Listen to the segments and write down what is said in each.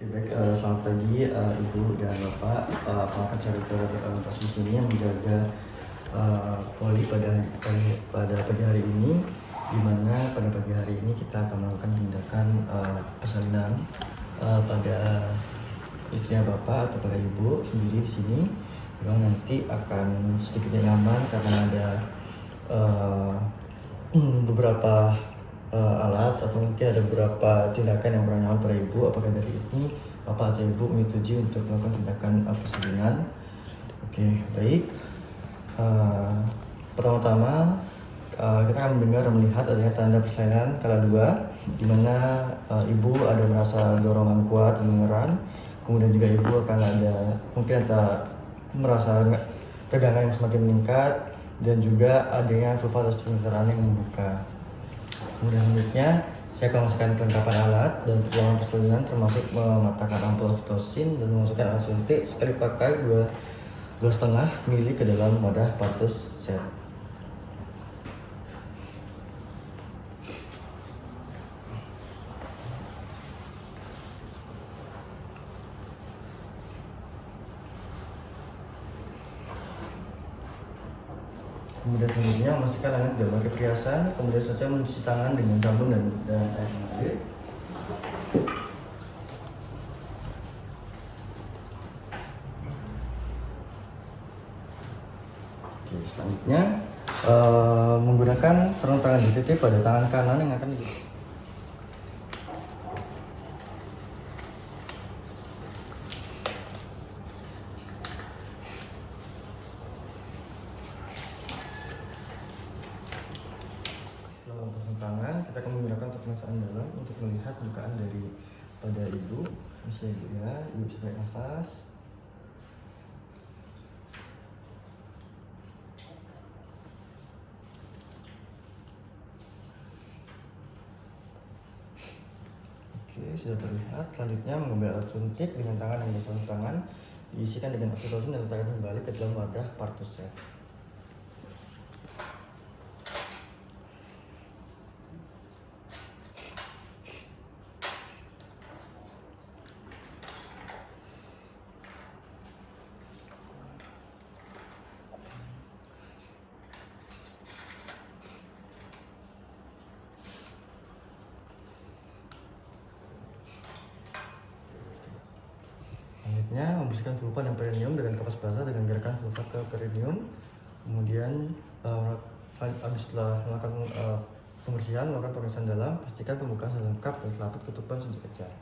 Baik, selamat pagi, Ibu dan Bapak. Aku akan cari ke posisi ini yang menjaga poli pada pagi hari ini, di mana pada pagi hari ini kita akan melakukan tindakan persalinan pada istrinya Bapak atau pada Ibu sendiri di sini. Memang nanti akan sedikit nyaman karena ada uh, beberapa alat atau mungkin ada beberapa tindakan yang kurang nyaman pada Ibu. Apakah dari ini Bapak atau Ibu menyetujui untuk melakukan tindakan persalinan? Oke, baik. Pertama-tama kita akan mendengar dan melihat adanya tanda persalinan kala dua, di mana Ibu ada merasa dorongan kuat dan mengeran. Kemudian juga Ibu akan ada merasa tegangan yang semakin meningkat, dan juga adanya vulva atau sfinkteran yang membuka. Kemudian selanjutnya saya akan memasukkan kelengkapan alat dan perjalanan persalinan, termasuk mematahkan ampul oksitosin dan memasukkan alat suntik sekali pakai 2,5 mili ke dalam wadah partus set. Kemudian selanjutnya memasukkan alat dalam pakai perhiasan, kemudian saja mencuci tangan dengan sabun dan air mengalir. Oke, selanjutnya menggunakan sarung tangan DTT pada tangan kanan yang akan digunakan. Tangan kita akan menggunakan untuk pemeriksaan dalam untuk melihat bukaan dari pada Ibu. Bisa Ibu ya, Ibu bisa tarik nafas. Oke, sudah terlihat. Selanjutnya mengambil alat suntik dengan tangan yang bersama tangan, diisikan dengan oksitosin dan letakkan kembali ke dalam wadah partus set. Selanjutnya membersihkan vulva dan perineum dengan kapas basah dengan gerakan vulva ke perineum. Kemudian setelah melakukan pembersihan, melakukan pemeriksaan dalam, pastikan pembukaan sudah lengkap dan selaput ketuban sudah dikejar.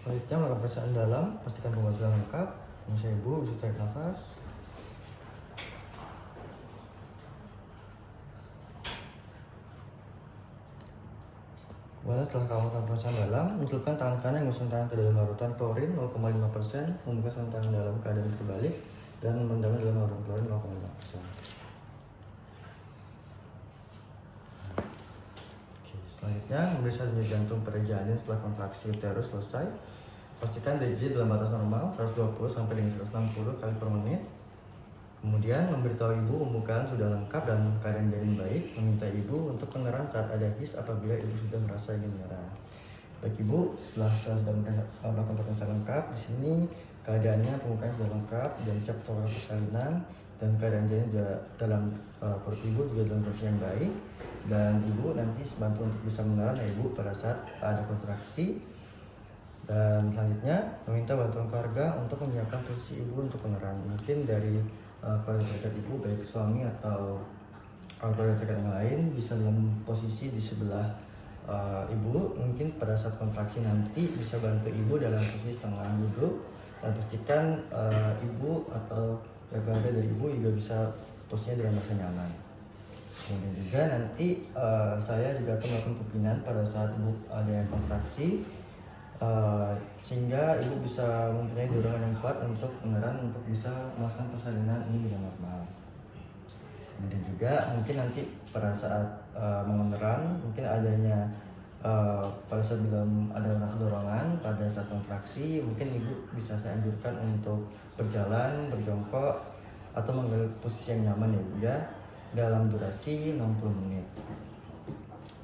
Selanjutnya melakukan pemeriksaan dalam, pastikan pembukaan sudah lengkap. Kemudian Ibu bisa tarik nafas. Kemudian setelah kamu melakukan pemeriksaan dalam, untukkan tangan kanan yang mengusung tangan ke dalam larutan klorin 0,5%, membuka sarung tangan dalam keadaan terbalik, dan merendamnya dalam larutan klorin 0,5%. Selanjutnya, memeriksa denyut jantung pada janin setelah kontraksi uterus selesai. Pastikan DG dalam batas normal 120 sampai dengan 160 kali per menit. Kemudian memberitahu Ibu pembukaan sudah lengkap dan keadaan janin baik. Meminta Ibu untuk pengeran saat ada his apabila Ibu sudah merasa ingin mengerang. Baik Ibu, setelah saya sudah melakukan pemeriksaan lengkap, di sini keadaannya pembukaan sudah lengkap dan siap untuk persalinan, dan keadaan janin juga dalam perut Ibu juga dalam kondisi yang baik, dan Ibu nanti bantu untuk bisa mengeran Ibu pada saat ada kontraksi. Dan selanjutnya meminta bantuan keluarga untuk menyiapkan posisi Ibu untuk pengeran. Mungkin dari keluarga terdekat Ibu, baik suami atau keluarga terdekat yang lain, bisa dalam posisi di sebelah Ibu. Mungkin pada saat kontraksi nanti bisa bantu Ibu dalam posisi setengah duduk, dan pastikan Ibu atau keluarga dari Ibu juga bisa posisinya dengan merasa nyaman. Kemudian juga nanti saya juga akan melakukan pemimpinan pada saat Ibu ada yang kontraksi. sehingga ibu bisa mempunyai dorongan yang kuat untuk pengeran untuk bisa melaksanakan persalinan ini dengan normal. Kemudian juga mungkin nanti pada saat mengeran mungkin adanya pada saat belum ada rasa dorongan pada saat kontraksi, mungkin ibu bisa saya anjurkan untuk berjalan, berjongkok atau mengambil posisi yang nyaman ya ibu ya, dalam durasi 60 menit.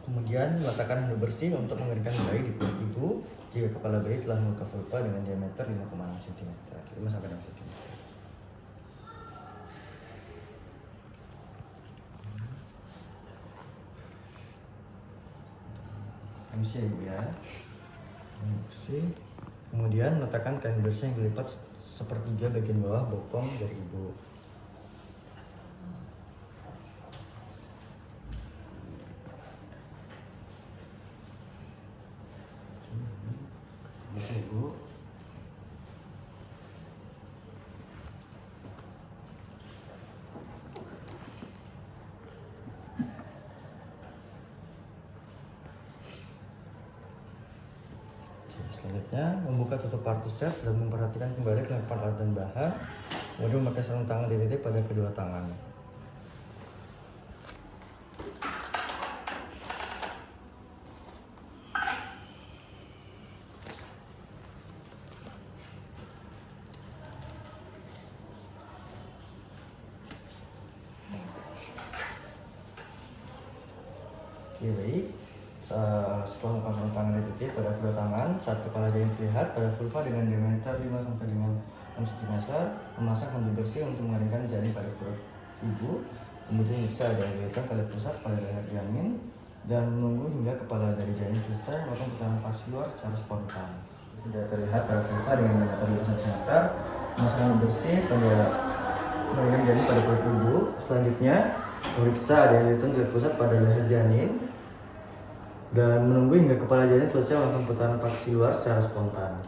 Kemudian letakkan handuk bersih untuk mengeringkan bayi di perut ibu jika kepala bayi telah membuka vulva dengan diameter 5,6 cm, 5 sampai 6 cm. Permisi ya ibu ya. Bersih. Kemudian letakkan kain bersih yang dilipat sepertiga bagian bawah bokong dari ibu. Bisa ibu. Selanjutnya membuka tutup partusep dan memperhatikan kembali kelengkapan alat dan bahan. Kemudian memakai sarung tangan dititik pada kedua tangan. Oke, baik. Setelah melakukan tangan dititik pada kedua tangan, saat kepala janin terlihat pada vulva dengan diameter 5 sampai dengan 6 cm, memasang handuk bersih untuk mengeringkan janin pada perut ibu. Kemudian bisa ada jahitan kali pusat pada leher janin dan menunggu hingga kepala dari janin selesai melakukan putaran paksi luar secara spontan. Sudah terlihat pada vulva dengan diameter 5 cm, memasang handuk bersih pada mengeringkan janin pada perut ibu. Selanjutnya memeriksa ada jahitan kali pusat pada leher janin dan menunggu hingga kepala janin selesai melakukan putaran paksi luar secara spontan.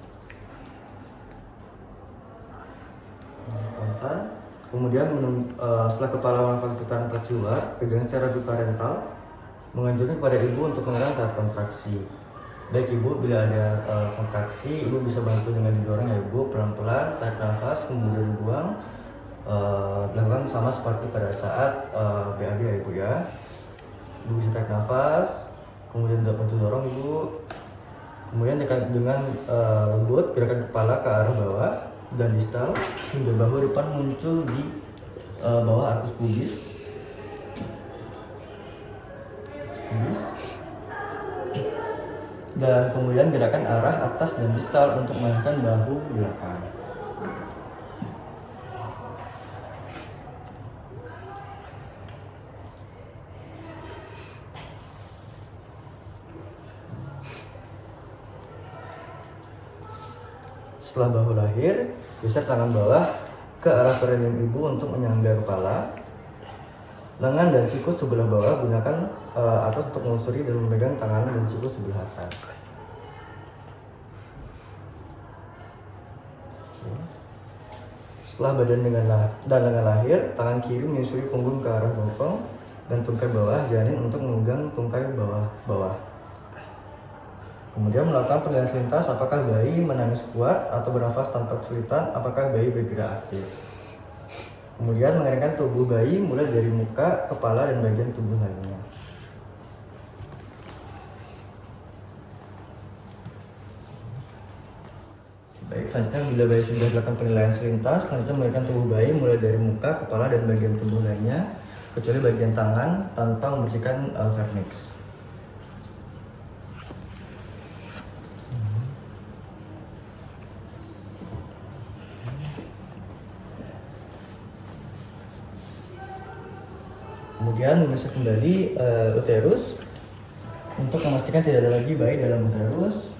Kemudian setelah kepala melakukan putaran paksi luar, pegang secara biparental, menganjurkan kepada ibu untuk mengerang saat kontraksi. Baik ibu, bila ada kontraksi, ibu bisa bantu dengan didorong ya ibu, pelan-pelan, tarik nafas, kemudian buang. Dilakukan sama seperti pada saat BAB ya ibu ya. Ibu bisa tarik nafas, kemudian bantu dorong ibu, kemudian dengan lembut gerakan kepala ke arah bawah dan distal hingga bahu depan muncul di bawah arkus pubis. Dan kemudian gerakan arah atas dan distal untuk menaikkan bahu belakang. Setelah bahu lahir, geser tangan bawah ke arah perineum ibu untuk menyangga kepala. Lengan dan siku sebelah bawah gunakan atas untuk melusuri dan memegang tangan dan siku sebelah atas. Setelah badan dan lengan lahir, tangan kiri menyusuri punggung ke arah bokong dan tungkai bawah janin untuk memegang tungkai bawah. Kemudian melakukan penilaian selintas apakah bayi menangis kuat atau bernafas tanpa kesulitan, apakah bayi bergerak aktif. Kemudian mengeringkan tubuh bayi mulai dari muka, kepala, dan bagian tubuh lainnya. Baik, selanjutnya bila bayi sudah dilakukan penilaian selintas, selanjutnya mengeringkan tubuh bayi mulai dari muka, kepala, dan bagian tubuh lainnya, kecuali bagian tangan tanpa membersihkan vernix. Kemudian memeriksa kembali uterus untuk memastikan tidak ada lagi bayi dalam uterus.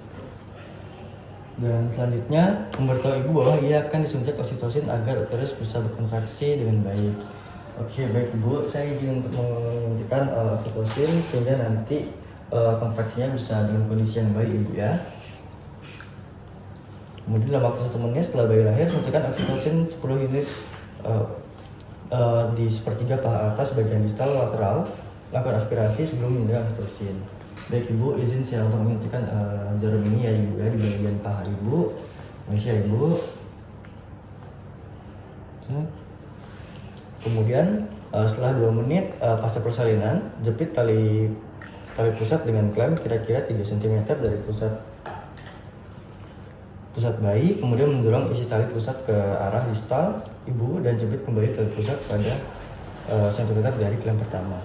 Dan selanjutnya memberitahu ibu bahwa ia akan disuntik oksitosin agar uterus bisa berkontraksi dengan baik. Oke, baik ibu, saya izin untuk menyuntikkan oksitosin sehingga nanti kontraksinya bisa dengan kondisi yang baik ibu ya. Kemudian dalam waktu 1 menit setelah bayi lahir, suntikan oksitosin 10 unit di sepertiga paha atas bagian distal lateral. Lakukan aspirasi sebelum menyuntikkan oksitosin. Baik Ibu, izin saya untuk menyuntikkan jarum ini ya Ibu ya, di bagian paha Ibu. Permisi ya Ibu. Kemudian setelah 2 menit pasca persalinan, jepit tali pusat dengan klem kira-kira 3 cm dari pusat bayi, kemudian mendorong isi tali pusat ke arah distal Ibu dan jepit kembali tali pusat pada sentimeter dari klem pertama.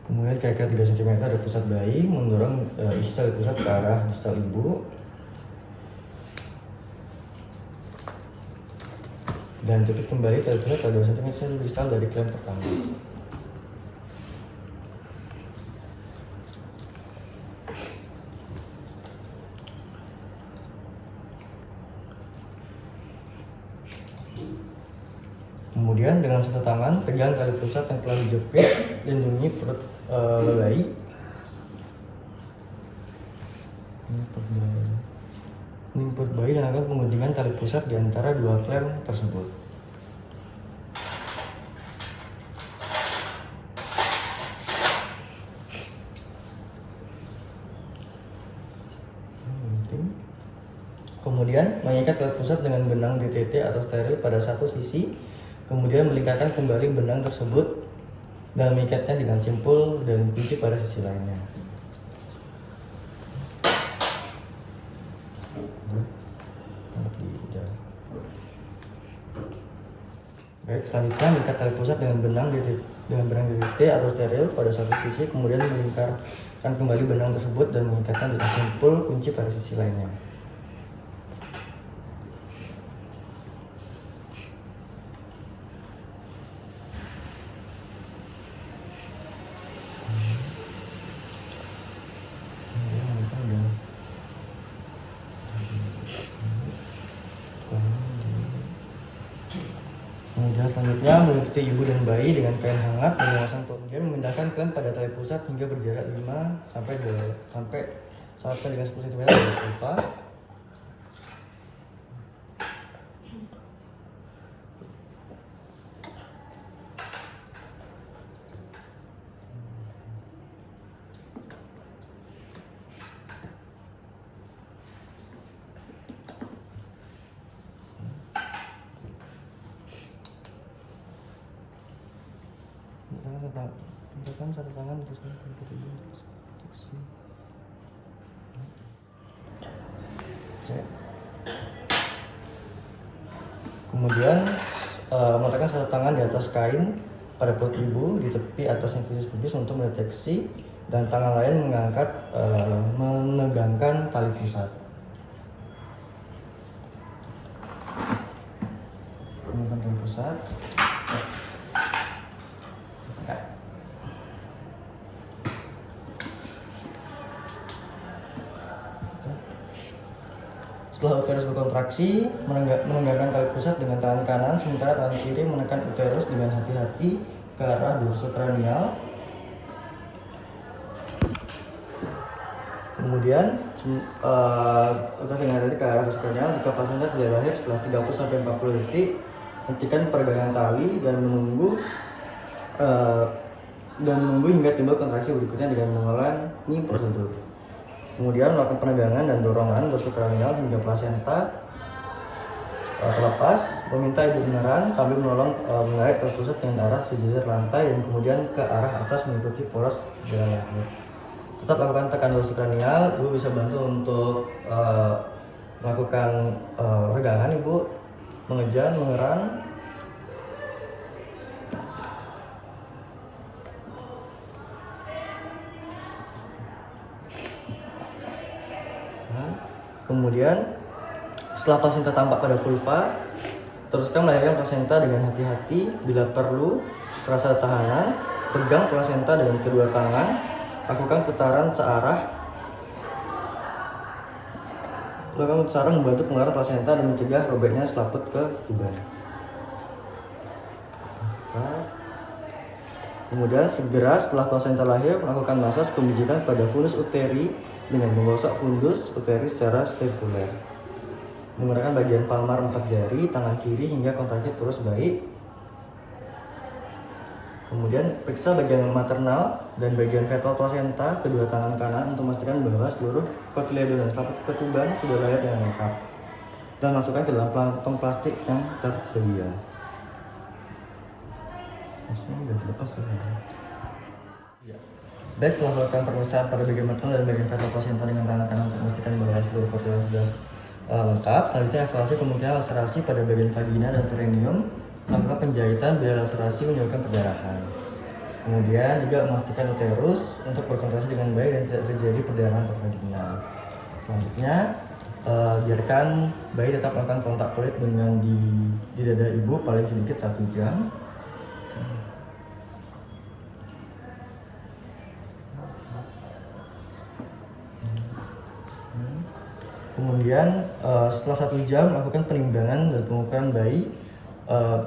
Kemudian kira-kira 3 cm dari pusat bayi, mendorong isi tali pusat ke arah distal Ibu dan jepit kembali tali pusat pada 2 cm distal dari klem pertama. Kemudian dengan satu tangan pegang tali pusat yang telah dijepit, lindungi perut bayi. Ini perut bayi dan akan mengguntingkan tali pusat di antara 2 klem tersebut. Kemudian mengikat tali pusat dengan benang DTT atau steril pada satu sisi, kemudian melingkarkan kembali benang tersebut dan mengikatnya dengan simpul dan kunci pada sisi lainnya. Baik, selanjutnya mengikat tali pusat dengan benang DTT atau steril pada satu sisi, kemudian melingkarkan kembali benang tersebut dan mengikatnya dengan simpul kunci pada sisi lainnya. Kemudian selanjutnya meliputi ibu dan bayi dengan kain hangat dan memasang kemudian memindahkan klem pada tali pusat hingga berjarak 5 sampai dengan 10 cm dari vulva. Tekan satu tangan terus kemudian meletakkan satu tangan di atas kain pada perut ibu di tepi atas infusus pubis untuk mendeteksi, dan tangan lain menegangkan tali pusat. Menegangkan tali pusat. Setelah uterus berkontraksi, menenggakkan tali pusat dengan tangan kanan, sementara tangan kiri menekan uterus dengan hati-hati ke arah dorsokranial. Kemudian uterus dengan hati ke arah dorsokranial. Jika plasenta tidak lahir setelah 30-40 detik, hentikan peregangan tali dan menunggu hingga timbul kontraksi berikutnya dengan mengulangi prosedur. Kemudian melakukan penegangan dan dorongan dorsokranial hingga plasenta terlepas. Meminta ibu beneran sambil menolong mengalir tali pusat dengan arah sejajar lantai dan kemudian ke arah atas mengikuti poros jalan lahir. Tetap lakukan tekan dorsokranial. Ibu bisa bantu untuk melakukan regangan. Ibu mengejan, mengerang. Kemudian setelah plasenta tampak pada vulva, teruskan melahirkan plasenta dengan hati-hati. Bila perlu, terasa tahanan, pegang plasenta dengan kedua tangan, lakukan putaran searah. Lakukan putaran membantu pengaruh plasenta dan mencegah robeknya selaput ke tuban. Kemudian segera setelah plasenta lahir, melakukan massage pemijitan pada fundus uteri dengan menggosok fundus uteri secara sirkuler. menggunakan bagian palmar 4 jari, tangan kiri hingga kontraksi terus baik. Kemudian periksa bagian maternal dan bagian fetal placenta kedua tangan kanan untuk memastikan bahwa seluruh kotiledon dan selaput ketuban sudah layak dengan lengkap. Dan masukkan ke dalam kantong plastik yang tersedia. Udah dilepas ya. Baik, telah melakukan pemeriksaan pada bagian maternal dan bagian fetal placenta dengan tangan kanan untuk memastikan bahwa seluruh kotiledon sudah lengkap. Selanjutnya evaluasi kemungkinan laserasi pada bagian vagina dan perineum. Melakukan penjahitan bila laserasi menyebabkan perdarahan. Kemudian juga memastikan uterus untuk berkontraksi dengan baik dan tidak terjadi perdarahan vaginal. Selanjutnya biarkan bayi tetap melakukan kontak kulit dengan di dada ibu paling sedikit 1 jam. Kemudian setelah 1 jam lakukan penimbangan dan pengukuran bayi.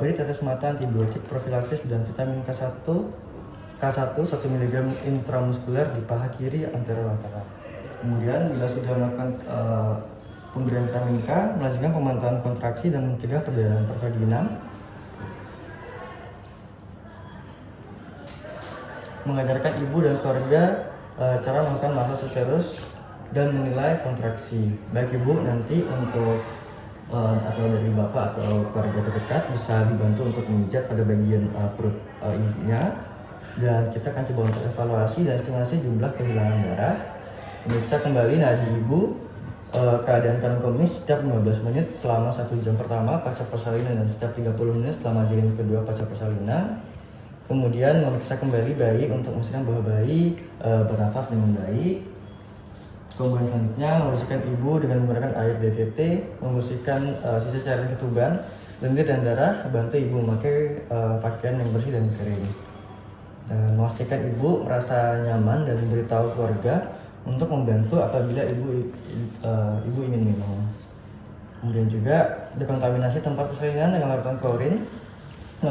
Beri tetes mata antibiotik profilaksis dan vitamin K1 1 mg intramuskuler di paha kiri anterolateral. Kemudian bila sudah melakukan pemberian vitamin K, melanjutkan pemantauan kontraksi dan mencegah perdarahan pervaginal. Mengajarkan ibu dan keluarga cara melakukan masas uterus dan menilai kontraksi. Baik ibu nanti untuk atau dari bapak atau keluarga terdekat bisa dibantu untuk memijat pada bagian perut ibunya, dan kita akan coba untuk evaluasi dan estimasi jumlah kehilangan darah. Memeriksa kembali nadi ibu, keadaan kandung kemih setiap 15 menit selama 1 jam pertama pasca persalinan dan setiap 30 menit selama janin kedua pasca persalinan. Kemudian memeriksa kembali bayi untuk memastikan bahwa bayi bernafas dengan baik. Kemudian selanjutnya membersihkan ibu dengan menggunakan air DTT, membersihkan sisa cairan ketuban, lendir dan darah. Bantu ibu memakai pakaian yang bersih dan kering. Dan memastikan ibu merasa nyaman dan memberitahu keluarga untuk membantu apabila ibu ingin minum. Kemudian juga dekontaminasi tempat persalinan dengan larutan klorin 0,5%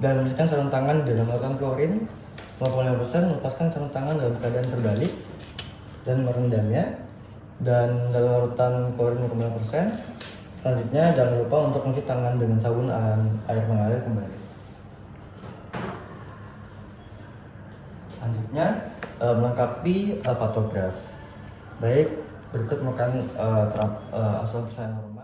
dan membersihkan sarung tangan dalam larutan klorin 0,5%, melepaskan sarung tangan dalam keadaan terbalik dan merendamnya, dan dalam larutan klorin 0,5%. Selanjutnya jangan lupa untuk mencuci tangan dengan sabun air mengalir kembali. Selanjutnya melengkapi patograf. Baik, berikut merupakan asal persalinan normal.